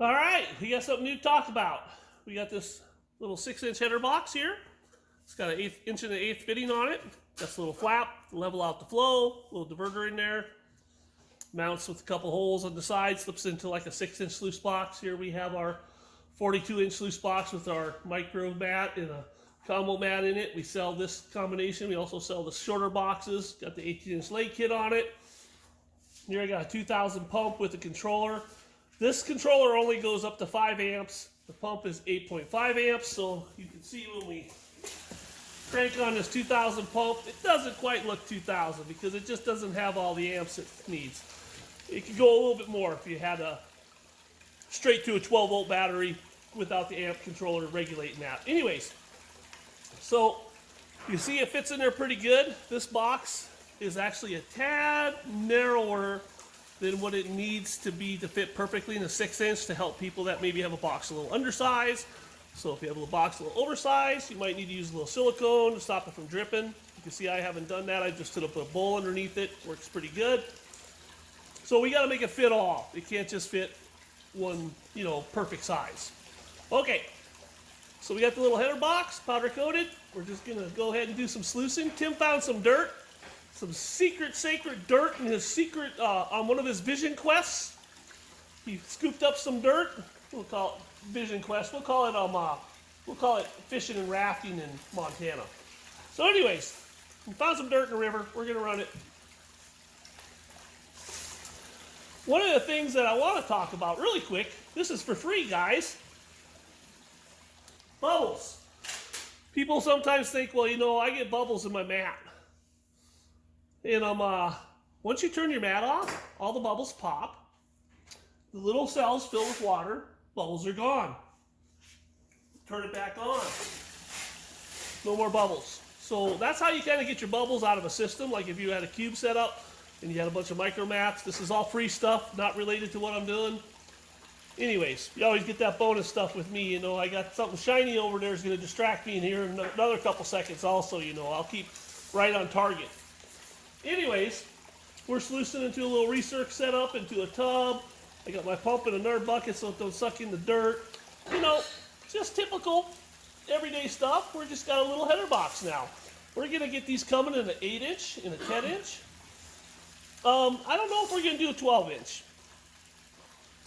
All right, we got something new to talk about. We got this little 6-inch header box here. It's got an 1/8 and 1/8 fitting on it. Got a little flap to level out the flow, little diverter in there. Mounts with a couple holes on the side, slips into like a 6-inch sluice box. Here we have our 42-inch sluice box with our micro mat and a combo mat in it. We sell this combination. We also sell the shorter boxes. Got the 18-inch lay kit on it. Here I got a 2000 pump with a controller. This controller only goes up to 5 amps. The pump is 8.5 amps, so you can see when we crank on this 2000 pump, it doesn't quite look 2000 because it just doesn't have all the amps it needs. It could go a little bit more if you had a straight to a 12 volt battery without the amp controller regulating that. Anyways, so you see it fits in there pretty good. This box is actually a tad narrower than what it needs to be to fit perfectly in a 6-inch to help people that maybe have a box a little undersized. So if you have a little box a little oversized, you might need to use a little silicone to stop it from dripping. You can see I haven't done that. I just put a bowl underneath it. Works pretty good. So we got to make it fit all. It can't just fit one, perfect size. Okay, so we got the little header box, powder coated. We're just going to go ahead and do some sluicing. Tim found some dirt. Some secret, sacred dirt in his secret, on one of his vision quests. He scooped up some dirt. We'll call it vision quest. We'll call it fishing and rafting in Montana. So anyways, we found some dirt in the river. We're gonna run it. One of the things that I want to talk about really quick, this is for free, guys. Bubbles. People sometimes think, well, I get bubbles in my mat. And once you turn your mat off, all the bubbles pop. The little cells fill with water. Bubbles are gone. Turn it back on. No more bubbles. So that's how you kind of get your bubbles out of a system. Like if you had a cube set up and you had a bunch of micro mats. This is all free stuff, not related to what I'm doing. Anyways, you always get that bonus stuff with me. I got something shiny over there is going to distract me in here in another couple seconds also. I'll keep right on target. Anyways, we're sluicing into a little recirc setup into a tub. I got my pump in another bucket so it don't suck in the dirt. Just typical everyday stuff. We're just got a little header box now. We're going to get these coming in an 8-inch, in a 10-inch. I don't know if we're going to do a 12-inch.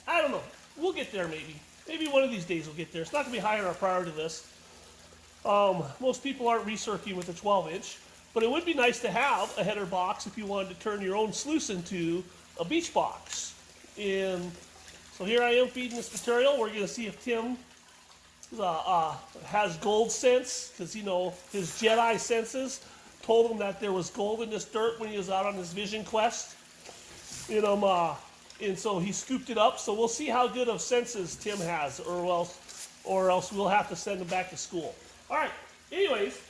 I don't know. We'll get there maybe. Maybe one of these days we'll get there. It's not going to be high on our priority list. Most people aren't recircing with a 12-inch. But it would be nice to have a header box if you wanted to turn your own sluice into a beach box. And so here I am feeding this material. We're going to see if Tim has gold sense, because, his Jedi senses told him that there was gold in this dirt when he was out on his vision quest. And so he scooped it up. So we'll see how good of senses Tim has, or else we'll have to send him back to school. All right, anyways.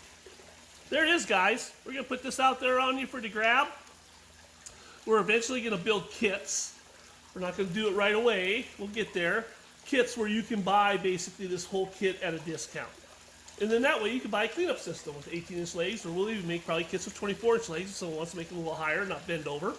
There it is, guys. We're going to put this out there on you for the grab. We're eventually going to build kits. We're not going to do it right away. We'll get there. Kits where you can buy basically this whole kit at a discount. And then that way you can buy a cleanup system with 18-inch legs, or we'll even make probably kits with 24-inch legs if someone wants to make them a little higher, not bend over.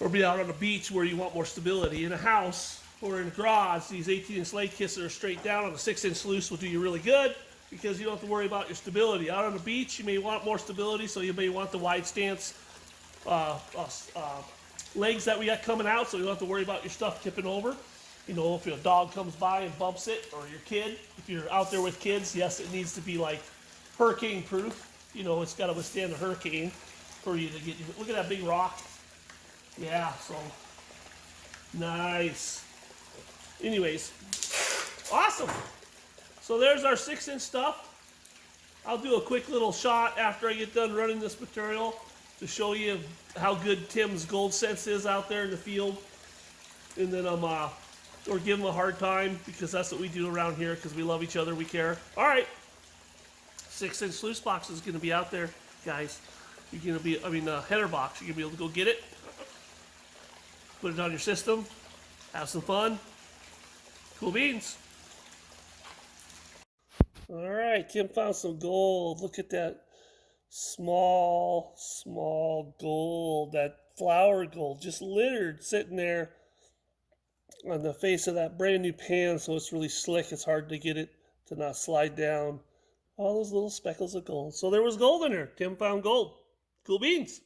Or be out on a beach where you want more stability. In a house or in a garage, these 18-inch leg kits that are straight down on a 6-inch sluice will do you really good, because you don't have to worry about your stability. Out on the beach, you may want more stability, so you may want the wide stance legs that we got coming out, so you don't have to worry about your stuff tipping over. If your dog comes by and bumps it, or your kid, if you're out there with kids, yes, it needs to be like hurricane proof. It's got to withstand a hurricane for you to get. Look at that big rock. Yeah, so nice. Anyways, awesome. So there's our 6-inch stuff. I'll do a quick little shot after I get done running this material to show you how good Tim's gold sense is out there in the field. And then or give him a hard time, because that's what we do around here, because we love each other, we care. All right, 6-inch sluice box is going to be out there, guys. You're going to be, header box. You're going to be able to go get it, put it on your system, have some fun. Cool beans. All right, Tim found some gold. Look at that small gold, that flower gold, just littered, sitting there on the face of that brand new pan, so it's really slick. It's hard to get it to not slide down. All those little speckles of gold. So there was gold in there. Tim found gold. Cool beans.